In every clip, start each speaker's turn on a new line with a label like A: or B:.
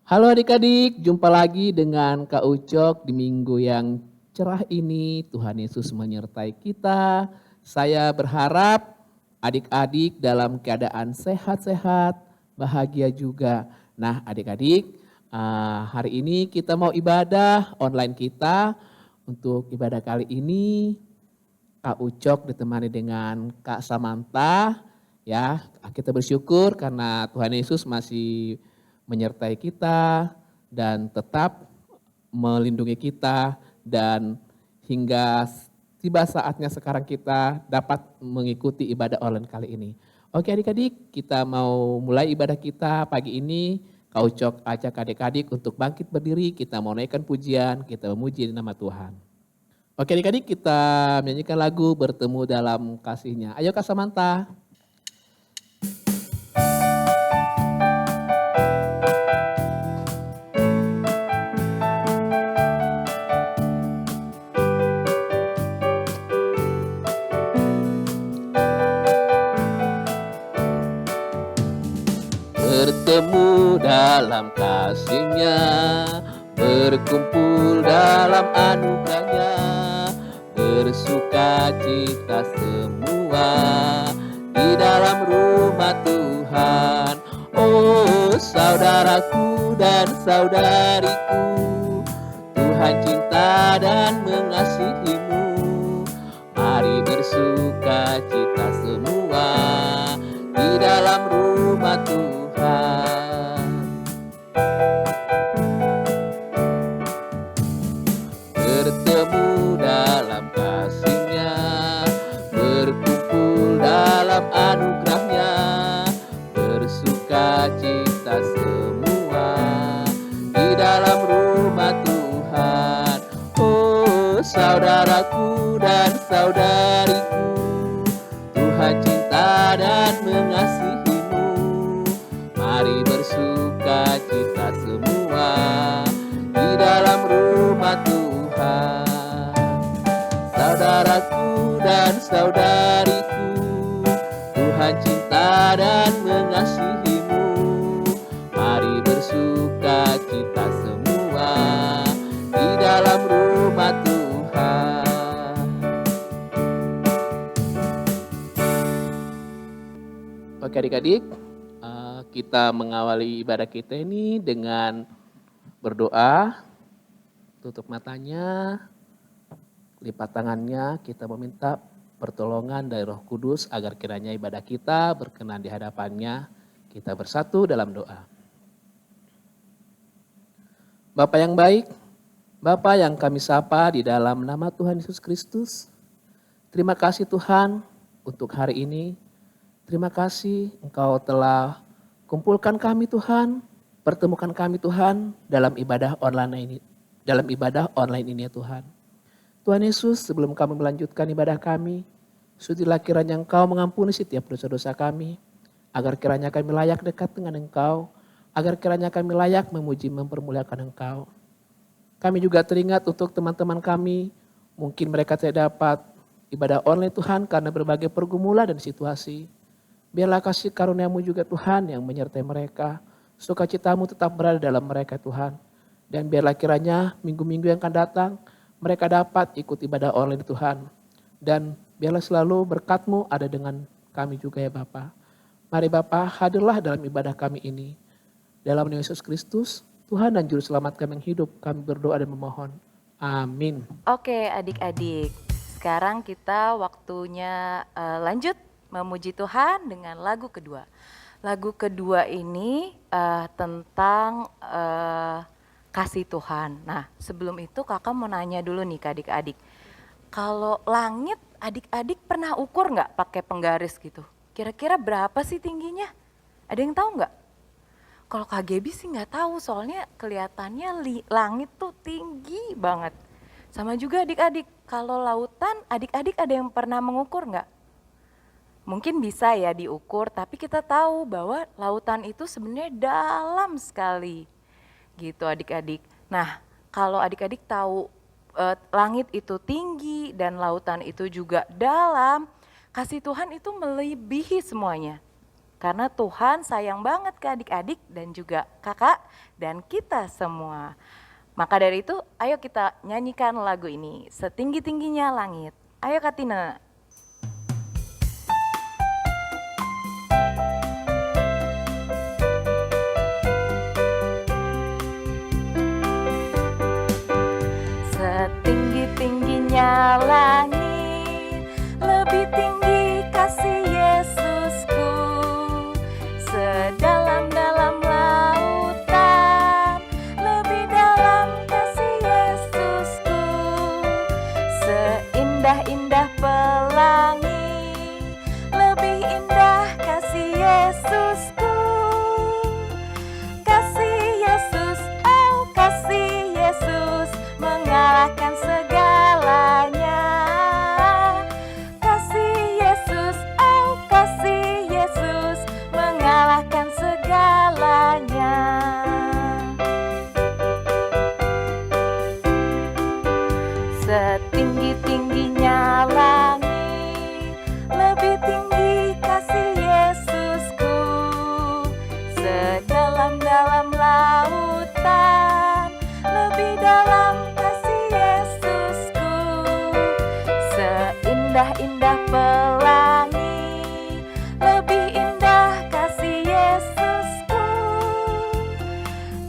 A: Halo adik-adik, jumpa lagi dengan Kak Ucok di minggu yang cerah ini. Tuhan Yesus menyertai kita. Saya berharap adik-adik dalam keadaan sehat-sehat, bahagia juga. Nah adik-adik, hari ini kita mau ibadah online kita. Untuk ibadah kali ini Kak Ucok ditemani dengan Kak Samantha. Ya, kita bersyukur karena Tuhan Yesus masih menyertai kita dan tetap melindungi kita dan hingga tiba saatnya sekarang kita dapat mengikuti ibadah online kali ini. Oke adik-adik, kita mau mulai ibadah kita pagi ini. Kak Ucok ajak adik-adik untuk bangkit berdiri, kita mau naikkan pujian, kita memuji nama Tuhan. Oke adik-adik, kita menyanyikan lagu Bertemu Dalam Kasih-Nya. Ayo Kak Samantha. Bertemu dalam kasih-Nya, berkumpul dalam anugerah-Nya, bersuka cita semua di dalam rumah Tuhan. Oh saudaraku dan saudariku, Tuhan cinta dan mengasihimu. Mari bersuka cita semua di dalam rumah Tuhan. Bertemu dalam kasih-Nya, berkumpul dalam anugerah-Nya, bersuka cita semua di dalam rumah Tuhan. Oh saudaraku dan saudariku, Tuhan cinta dan mengasihimu. Mari bersuka cita semua di dalam rumah Tuhan. Saudaraku dan saudariku, Tuhan cinta dan mengasihimu. Mari bersuka cita semua di dalam rumah Tuhan. Oke adik-adik, kita mengawali ibadah kita ini dengan berdoa. Tutup matanya, lipat tangannya, kita meminta pertolongan dari Roh Kudus agar kiranya ibadah kita berkenan di hadapannya. Kita bersatu dalam doa. Bapa yang baik, Bapa yang kami sapa di dalam nama Tuhan Yesus Kristus. Terima kasih Tuhan untuk hari ini. Terima kasih Engkau telah kumpulkan kami Tuhan, pertemukan kami Tuhan dalam ibadah online ini ya Tuhan. Tuhan Yesus, sebelum kami melanjutkan ibadah kami, sudilah kiranya Engkau mengampuni setiap dosa-dosa kami, agar kiranya kami layak dekat dengan Engkau, agar kiranya kami layak memuji mempermuliakan Engkau. Kami juga teringat untuk teman-teman kami, mungkin mereka tidak dapat ibadah online Tuhan karena berbagai pergumulan dan situasi. Biarlah kasih karunia-Mu juga Tuhan yang menyertai mereka. Sukacita-Mu tetap berada dalam mereka Tuhan. Dan biarlah kiranya minggu-minggu yang akan datang, mereka dapat ikut ibadah online Tuhan. Dan biarlah selalu berkat-Mu ada dengan kami juga ya Bapa. Mari Bapa, hadirlah dalam ibadah kami ini. Dalam nama Yesus Kristus, Tuhan dan Juru Selamat kami yang hidup, kami berdoa dan memohon. Amin.
B: Oke adik-adik, sekarang kita waktunya lanjut memuji Tuhan dengan lagu kedua. Lagu kedua ini tentang kasih Tuhan. Nah sebelum itu kakak mau nanya dulu nih ke adik-adik. Kalau langit adik-adik pernah ukur nggak pakai penggaris gitu? Kira-kira berapa sih tingginya? Ada yang tahu nggak? Kalau Kak Gaby sih nggak tahu, soalnya kelihatannya langit tuh tinggi banget. Sama juga adik-adik, kalau lautan adik-adik ada yang pernah mengukur nggak? Mungkin bisa ya diukur, tapi kita tahu bahwa lautan itu sebenarnya dalam sekali. Gitu adik-adik. Nah, kalau adik-adik tahu langit itu tinggi dan lautan itu juga dalam, kasih Tuhan itu melebihi semuanya. Karena Tuhan sayang banget ke adik-adik dan juga kakak dan kita semua. Maka dari itu, ayo kita nyanyikan lagu ini, Setinggi-tingginya Langit. Ayo Kak Tina. Setinggi-tingginya langit, lebih tinggi kasih Yesusku. Sedalam-dalam lautan, lebih dalam kasih Yesusku. Seindah-indah pelangi, lebih indah kasih Yesusku. Kasih Yesus, oh kasih Yesus, mengalahkan segalanya. Kasih Yesus, oh kasih Yesus, mengalahkan segalanya. Setinggi-tingginya langit, lebih tinggi kasih Yesusku. Sedalam-dalam lautan, lebih dalam kasih Yesusku. Seindah-indah pelangi, lebih indah kasih Yesusku.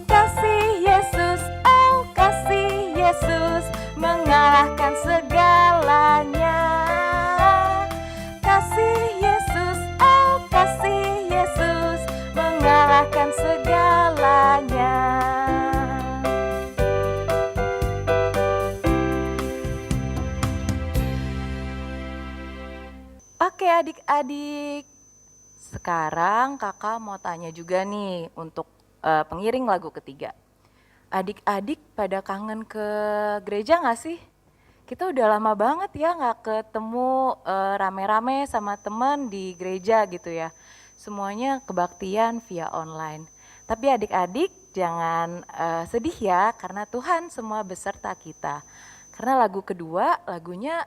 B: Kasih Yesus, oh kasih Yesus, mengalahkan segalanya. Kasih Yesus, oh kasih Yesus, mengalahkan segalanya. Oke adik-adik, sekarang kakak mau tanya juga nih untuk pengiring lagu ketiga. Adik-adik pada kangen ke gereja gak sih? Kita udah lama banget ya gak ketemu rame-rame sama temen di gereja gitu ya. Semuanya kebaktian via online. Tapi adik-adik jangan sedih ya, karena Tuhan semua beserta kita. Karena lagu kedua, lagunya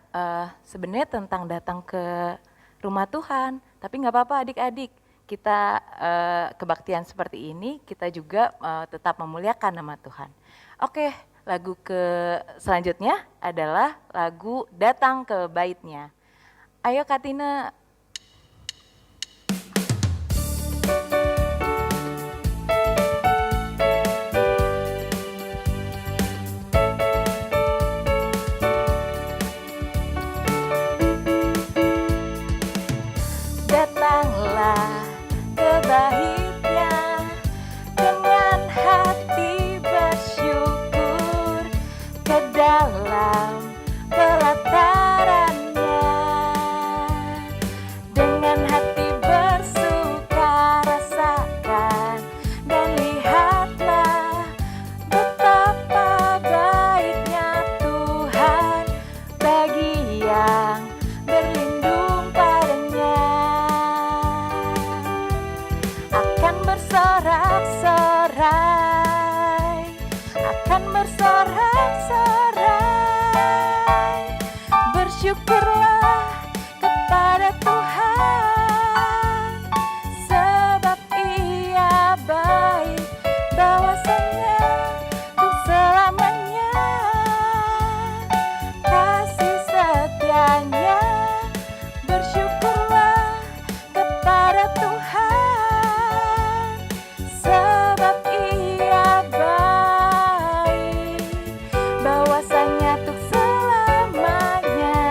B: sebenarnya tentang datang ke rumah Tuhan. Tapi gak apa-apa adik-adik, kita kebaktian seperti ini, kita juga tetap memuliakan nama Tuhan. Oke, lagu selanjutnya adalah lagu Datang ke Baitnya. Ayo Kak Tina. Datanglah ke baitnya dengan hati bersyukur, ke dalam pelatarannya dengan hati bersuka rasakan dan lihatlah betapa baiknya Tuhan bagi yang berlindung padanya. Akan bersorak-sorai, akan bersorak-sorai, bersyukurlah kepada Tuhan, sebab Ia baik, bahwasanya untuk selamanya kasih setianya. Bersyukurlah kepada Tuhan, sebab Ia baik, bahwasanya untuk selamanya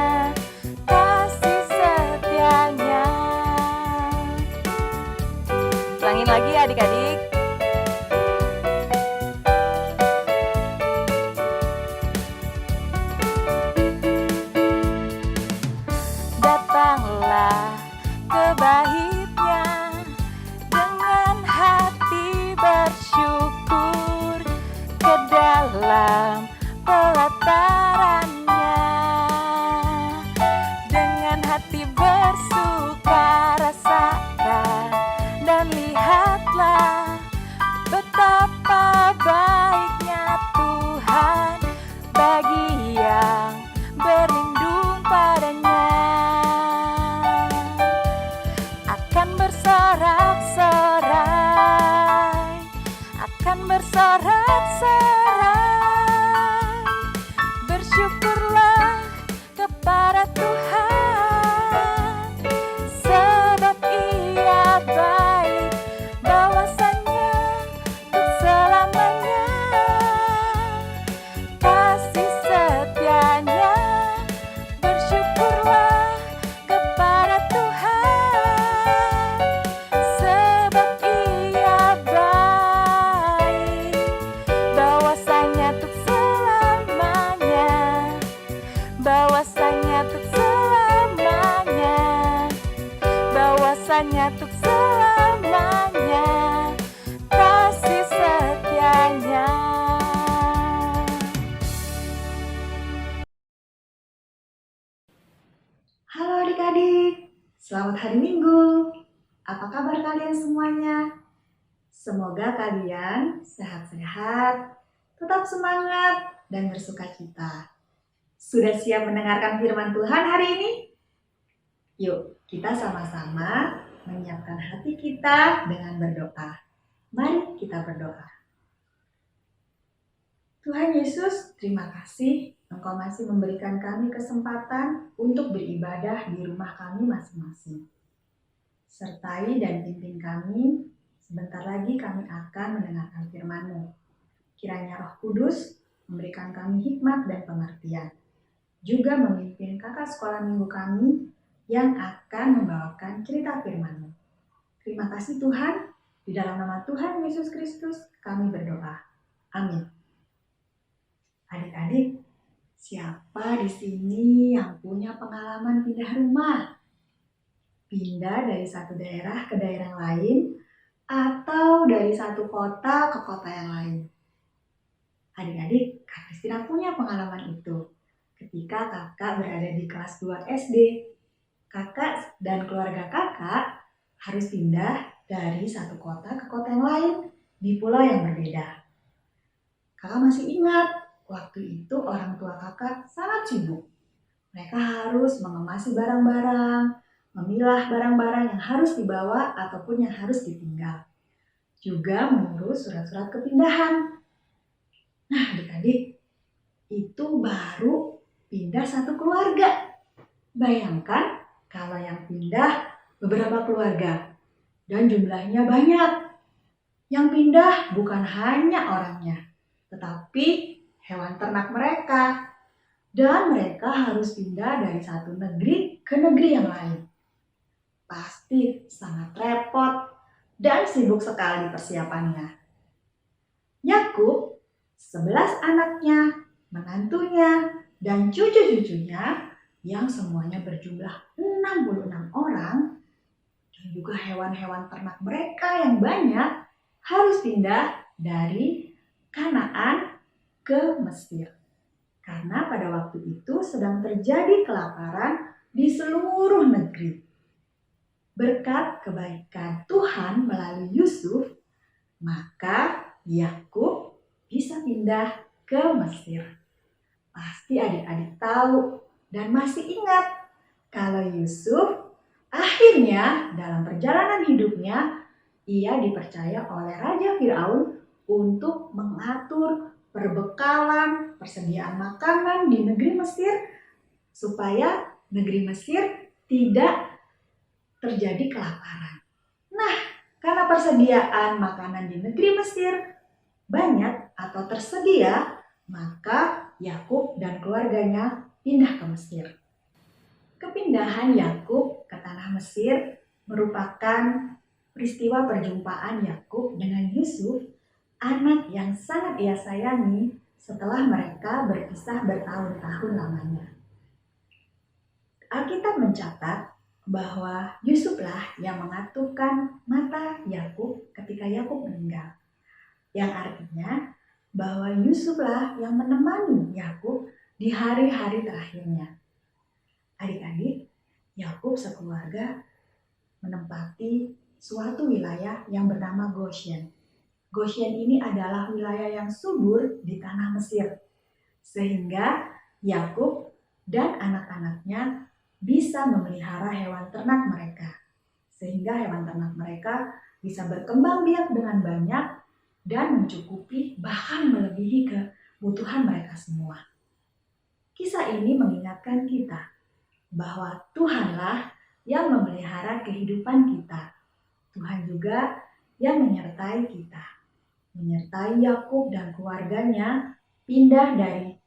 B: kepada Tuhan, sebab Ia baik, bahwasanya untuk selamanya kasih setianya. Bersyukurlah kepada Tuhan, sebab Ia baik, bahwasanya untuk selamanya, bahwasanya untuk selamanya, bahwasanya untuk selamanya kasih setianya.
C: Halo adik-adik, selamat hari Minggu. Apa kabar kalian semuanya? Semoga kalian sehat-sehat, tetap semangat, dan bersukacita. Sudah siap mendengarkan firman Tuhan hari ini? Yuk, kita sama-sama menyiapkan hati kita dengan berdoa. Mari kita berdoa. Tuhan Yesus, terima kasih Engkau masih memberikan kami kesempatan untuk beribadah di rumah kami masing-masing. Sertai dan pimpin kami, sebentar lagi kami akan mendengarkan firman-Mu. Kiranya Roh Kudus memberikan kami hikmat dan pengertian. Juga memimpin kakak sekolah minggu kami yang akan membawakan cerita firman-Mu. Terima kasih Tuhan, di dalam nama Tuhan Yesus Kristus kami berdoa. Amin. Adik-adik, siapa di sini yang punya pengalaman pindah rumah? Pindah dari satu daerah ke daerah lain atau dari satu kota ke kota yang lain? Adik-adik, Kak Kristina punya pengalaman itu. Ketika kakak berada di kelas 2 SD, kakak dan keluarga kakak harus pindah dari satu kota ke kota yang lain di pulau yang berbeda. Kakak masih ingat, waktu itu orang tua kakak sangat sibuk. Mereka harus mengemasi barang-barang, memilah barang-barang yang harus dibawa ataupun yang harus ditinggal. Juga mengurus surat-surat kepindahan. Nah adik-adik, itu baru pindah satu keluarga. Bayangkan kalau yang pindah beberapa keluarga dan jumlahnya banyak. Yang pindah bukan hanya orangnya, tetapi hewan ternak mereka, dan mereka harus pindah dari satu negeri ke negeri yang lain. Pasti sangat repot dan sibuk sekali persiapannya. Yakub, 11 anaknya, menantunya, dan cucu-cucunya yang semuanya berjumlah 66 orang, dan juga hewan-hewan ternak mereka yang banyak harus pindah dari Kanaan ke Mesir. Karena pada waktu itu sedang terjadi kelaparan di seluruh negeri. Berkat kebaikan Tuhan melalui Yusuf, maka Yakub bisa pindah ke Mesir. Pasti adik-adik tahu dan masih ingat kalau Yusuf akhirnya dalam perjalanan hidupnya ia dipercaya oleh Raja Firaun untuk mengatur perbekalan, persediaan makanan di negeri Mesir supaya negeri Mesir tidak terjadi kelaparan. Nah, karena persediaan makanan di negeri Mesir banyak atau tersedia, maka Yakub dan keluarganya pindah ke Mesir. Kepindahan Yakub ke tanah Mesir merupakan peristiwa perjumpaan Yakub dengan Yusuf, anak yang sangat ia sayangi setelah mereka berpisah bertahun-tahun lamanya. Alkitab mencatat bahwa Yusuflah yang mengatupkan mata Yakub ketika Yakub meninggal. Yang artinya bahwa Yusuflah yang menemani Yakub di hari-hari terakhirnya. Adik-adik, Yakub sekeluarga menempati suatu wilayah yang bernama Goshen. Goshen ini adalah wilayah yang subur di tanah Mesir, sehingga Yakub dan anak-anaknya bisa memelihara hewan ternak mereka, sehingga hewan ternak mereka bisa berkembang biak dengan banyak dan mencukupi bahkan melebihi kebutuhan mereka semua. Kisah ini mengingatkan kita bahwa Tuhanlah yang memelihara kehidupan kita. Tuhan juga yang menyertai kita. Menyertai Yakub dan keluarganya pindah dari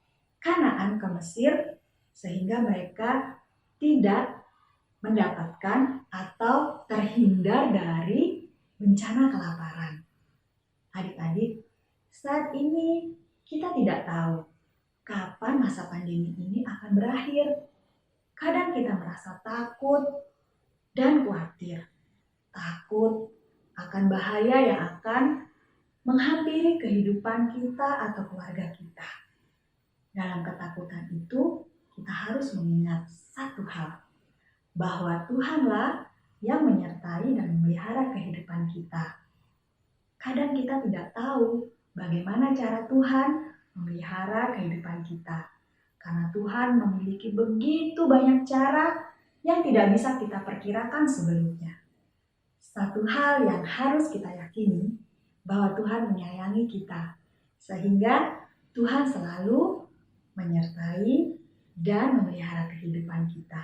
C: Kanaan ke Mesir sehingga mereka tidak mendapatkan atau terhindar dari bencana kelaparan. Adik-adik, saat ini kita tidak tahu kapan masa pandemi ini akan berakhir. Kadang kita merasa takut dan khawatir. Takut akan bahaya yang akan menghampiri kehidupan kita atau keluarga kita. Dalam ketakutan itu, kita harus mengingat satu hal, bahwa Tuhanlah yang menyertai dan memelihara kehidupan kita. Kadang kita tidak tahu bagaimana cara Tuhan memelihara kehidupan kita. Karena Tuhan memiliki begitu banyak cara yang tidak bisa kita perkirakan sebelumnya. Satu hal yang harus kita yakini, bahwa Tuhan menyayangi kita. Sehingga Tuhan selalu menyertai dan memelihara kehidupan kita.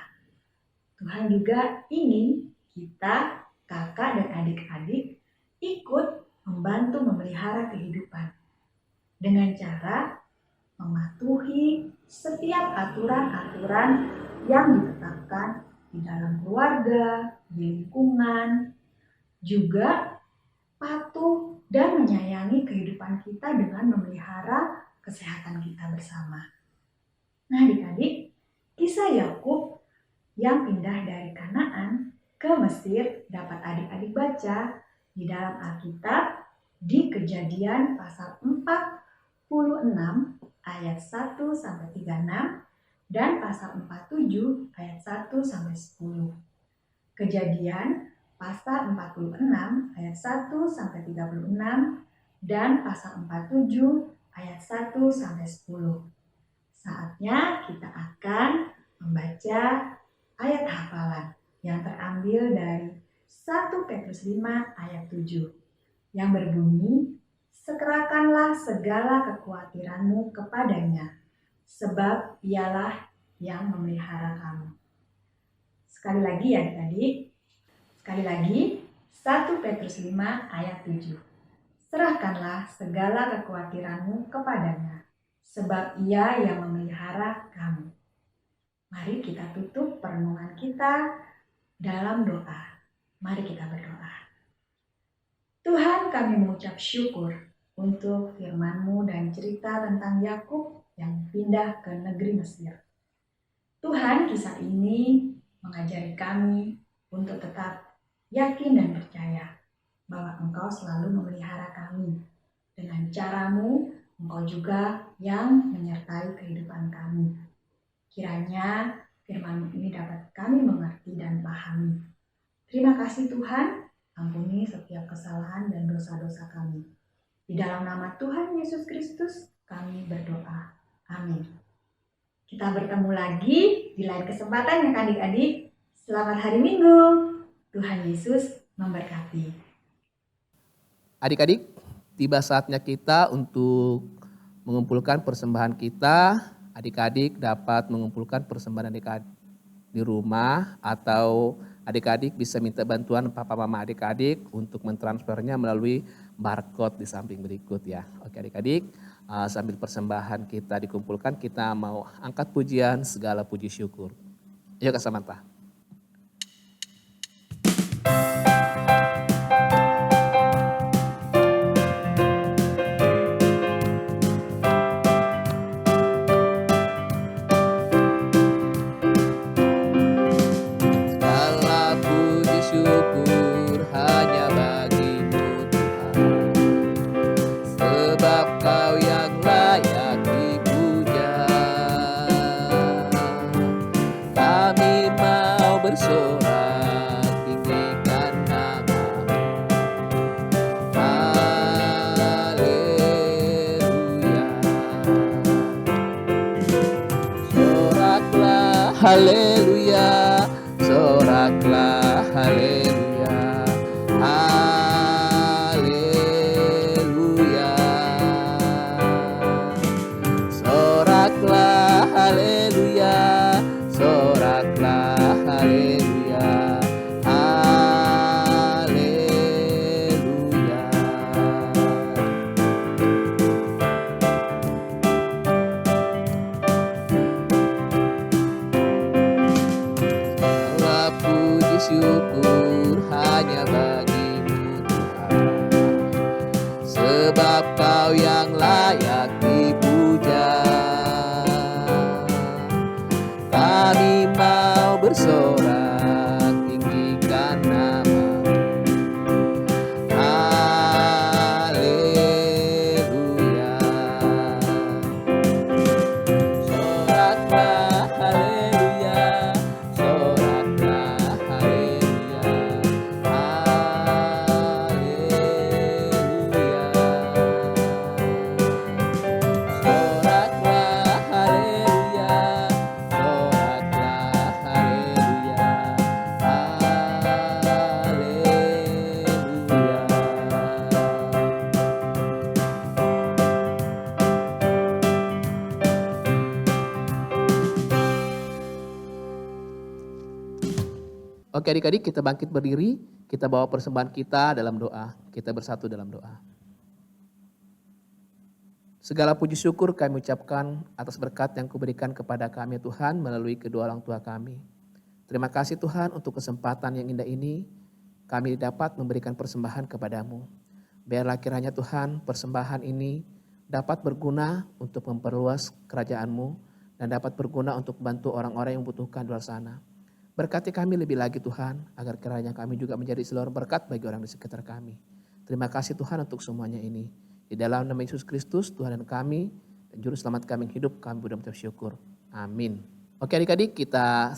C: Tuhan juga ingin kita, kakak dan adik-adik, ikut membantu memelihara kehidupan dengan cara mematuhi setiap aturan-aturan yang ditetapkan di dalam keluarga, di lingkungan, juga patuh dan menyayangi kehidupan kita dengan memelihara kesehatan kita bersama. Nah adik-adik, kisah Yakub yang pindah dari Kanaan ke Mesir dapat adik-adik baca di dalam Alkitab di Kejadian pasal 46 ayat 1-36 dan pasal 47 ayat 1-10. Kejadian pasal 46 ayat 1-36 dan pasal 47 ayat 1-10. Saatnya kita akan membaca ayat hafalan yang terambil dari 1 Petrus 5 ayat 7 yang berbunyi, "Serahkanlah segala kekhawatiranmu kepadanya, sebab Ialah yang memelihara kamu." Sekali lagi ya adik-adik, sekali lagi 1 Petrus 5 ayat 7. Serahkanlah segala kekhawatiranmu kepadanya, sebab Ia yang memelihara kamu. Mari kita tutup perenungan kita dalam doa. Mari kita berdoa. Tuhan, kami mengucap syukur untuk firman-Mu dan cerita tentang Yakub yang pindah ke negeri Mesir. Tuhan, kisah ini mengajari kami untuk tetap yakin dan percaya bahwa Engkau selalu memelihara kami. Dengan cara-Mu, Engkau juga yang menyertai kehidupan kami. Kiranya firman-Mu ini dapat kami mengerti dan pahami. Terima kasih Tuhan, ampuni setiap kesalahan dan dosa-dosa kami. Di dalam nama Tuhan Yesus Kristus kami berdoa. Amin. Kita bertemu lagi di lain kesempatan ya adik-adik. Selamat hari Minggu. Tuhan Yesus memberkati.
A: Adik-adik, tiba saatnya kita untuk mengumpulkan persembahan kita. Adik-adik dapat mengumpulkan persembahan adik-adik di rumah atau adik-adik bisa minta bantuan papa mama adik-adik untuk mentransfernya melalui barcode di samping berikut ya. Oke adik-adik, sambil persembahan kita dikumpulkan, kita mau angkat pujian segala puji syukur. Yuk Kak Samantha. Syukur hanya bagimu Tuhan, sebab Kau yang layak dipuja. Kami mau bersorak tinggikan nama-Mu. Haleluya. Soraklah haleluya, soraklah haleluya, haleluya. Soraklah haleluya, soraklah syukur hanya bagimu Tuhan, sebab Kau yang layak dipuja. Kami mau bersorak tinggikan nama-Mu. Haleluya. Soraklah haleluya, soraklah haleluya, haleluya. Soraklah haleluya, soraklah haleluya, Oke adik-adik, kita bangkit berdiri, kita bawa persembahan kita dalam doa, kita bersatu dalam doa. Segala puji syukur kami ucapkan atas berkat yang Kau berikan kepada kami Tuhan melalui kedua orang tua kami. Terima kasih Tuhan untuk kesempatan yang indah ini, kami dapat memberikan persembahan kepadamu. Biarlah kiranya Tuhan persembahan ini dapat berguna untuk memperluas kerajaan-Mu dan dapat berguna untuk membantu orang-orang yang membutuhkan di luar sana. Berkati kami lebih lagi Tuhan, agar kiranya kami juga menjadi seluruh berkat bagi orang di sekitar kami. Terima kasih Tuhan untuk semuanya ini. Di dalam nama Yesus Kristus, Tuhan dan kami, dan Juru Selamat kami yang hidup, kami berdoa syukur. Amin. Oke adik-adik,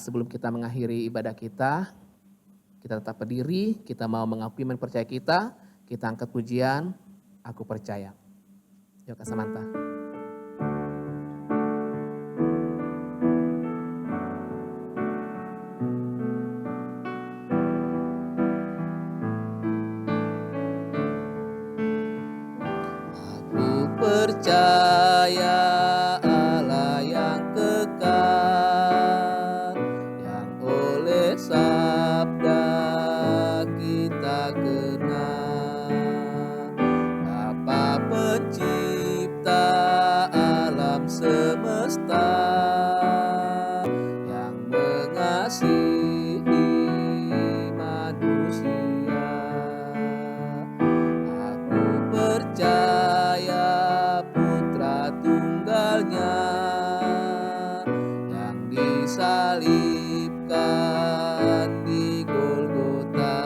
A: sebelum kita mengakhiri ibadah kita tetap berdiri, kita mau mengakui iman percaya kita angkat pujian, Aku Percaya. Yuk Kak Samantha. Percaya Allah yang kekal, yang oleh sabda kita kenal, Bapa pencipta alam semesta, yang mengasihi manusia. Aku percaya yang disalibkan di Golgota,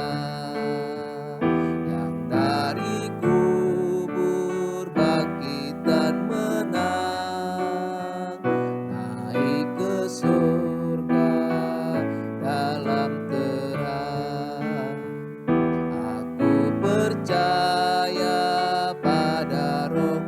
A: yang dari kubur bangkit dan menang, naik ke surga dalam terang. Aku percaya pada Roh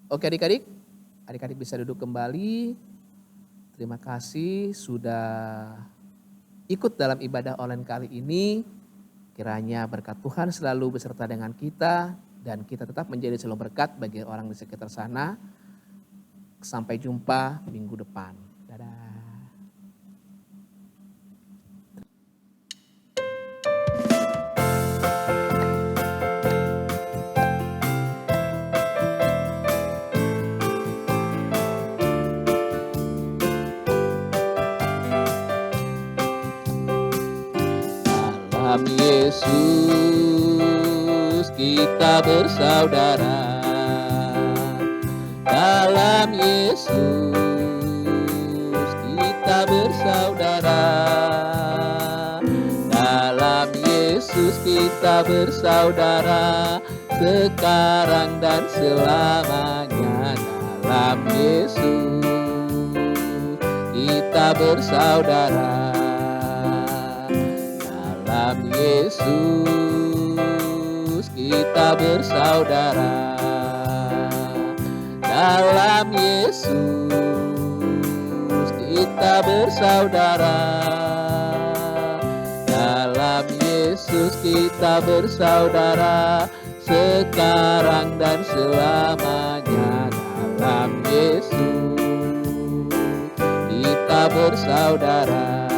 A: Oke adik-adik bisa duduk kembali. Terima kasih sudah ikut dalam ibadah online kali ini. Kiranya berkat Tuhan selalu beserta dengan kita dan kita tetap menjadi selalu berkat bagi orang di sekitar sana. Sampai jumpa minggu depan. Dadah. Dalam Yesus kita bersaudara, dalam Yesus kita bersaudara, dalam Yesus kita bersaudara, sekarang dan selamanya. Dalam Yesus kita bersaudara, dalam Yesus kita bersaudara, dalam Yesus kita bersaudara, dalam Yesus kita bersaudara sekarang dan selamanya dalam Yesus. Kita bersaudara.